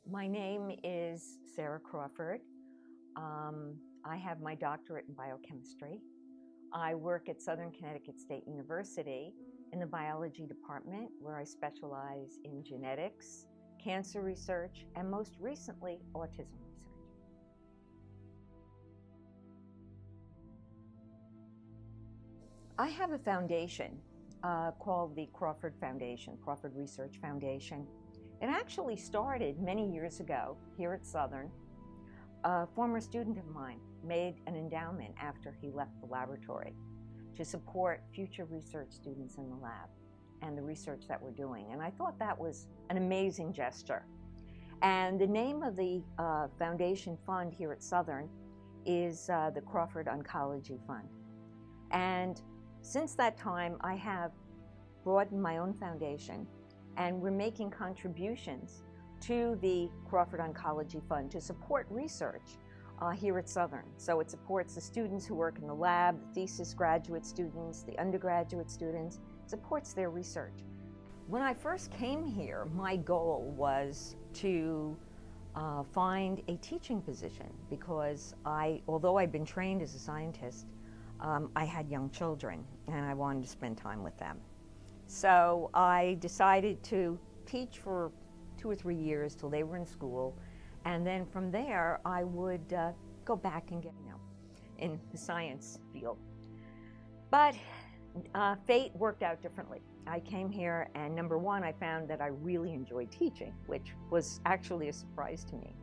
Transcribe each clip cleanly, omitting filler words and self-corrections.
My name is Sarah Crawford. I have my doctorate in biochemistry. I work at Southern Connecticut State University in the biology department, where I specialize in genetics, cancer research, and most recently, autism research. I have a foundation called the Crawford Foundation, Crawford Research Foundation. It actually started many years ago here at Southern. A former student of mine made an endowment after he left the laboratory to support future research students in the lab and the research that we're doing. And I thought that was an amazing gesture. And the name of the foundation fund here at Southern is the Crawford Oncology Fund. And since that time, I have broadened my own foundation, and we're making contributions to the Crawford Oncology Fund to support research here at Southern. So it supports the students who work in the lab, the thesis graduate students, the undergraduate students. It supports their research. When I first came here, my goal was to find a teaching position because although I'd been trained as a scientist, I had young children and I wanted to spend time with them. So I decided to teach for 2 or 3 years till they were in school, and then from there I would go back and get, in the science field. But fate worked out differently. I came here, and number one, I found that I really enjoyed teaching, which was actually a surprise to me.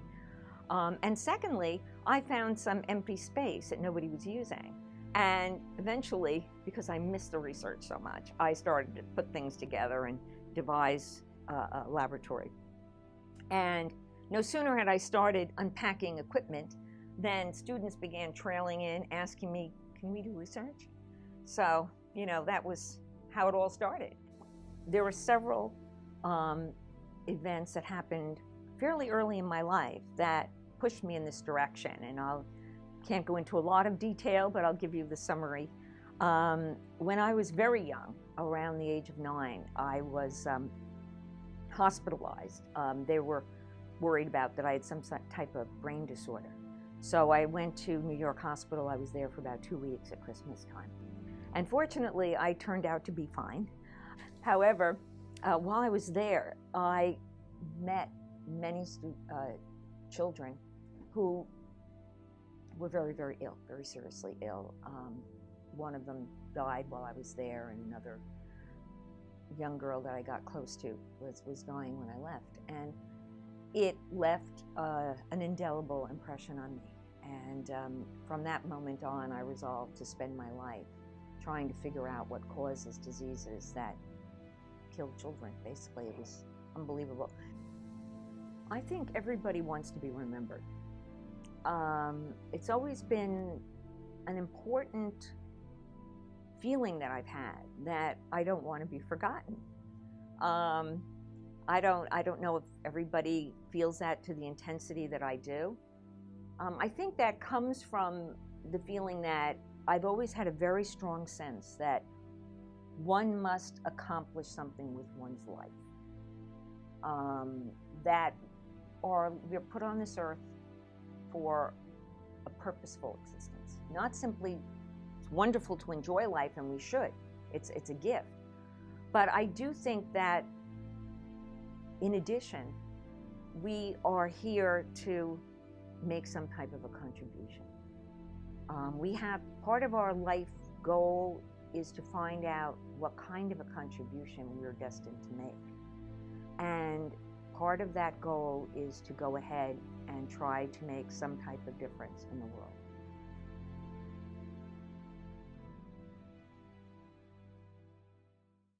And secondly, I found some empty space that nobody was using. And eventually, because I missed the research so much, I started to put things together and devise a laboratory. And no sooner had I started unpacking equipment than students began trailing in, asking me, can we do research? So, that was how it all started. There were several events that happened fairly early in my life that pushed me in this direction, and can't go into a lot of detail, but I'll give you the summary. When I was very young, around the age of 9, I was hospitalized. They were worried about that I had some type of brain disorder. So I went to New York Hospital. I was there for about 2 weeks at Christmas time. And fortunately, I turned out to be fine. However, while I was there, I met many children who were very, very ill, very seriously ill. One of them died while I was there, and another young girl that I got close to was dying when I left. And it left an indelible impression on me. And from that moment on, I resolved to spend my life trying to figure out what causes diseases that kill children. Basically, it was unbelievable. I think everybody wants to be remembered. It's always been an important feeling that I've had, that I don't want to be forgotten. I don't know if everybody feels that to the intensity that I do. I think that comes from the feeling that I've always had a very strong sense that one must accomplish something with one's life. That we're put on this earth for a purposeful existence. Not simply, it's wonderful to enjoy life, and we should. It's a gift. But I do think that, in addition, we are here to make some type of a contribution. Part of our life goal is to find out what kind of a contribution we're destined to make. And part of that goal is to go ahead and try to make some type of difference in the world.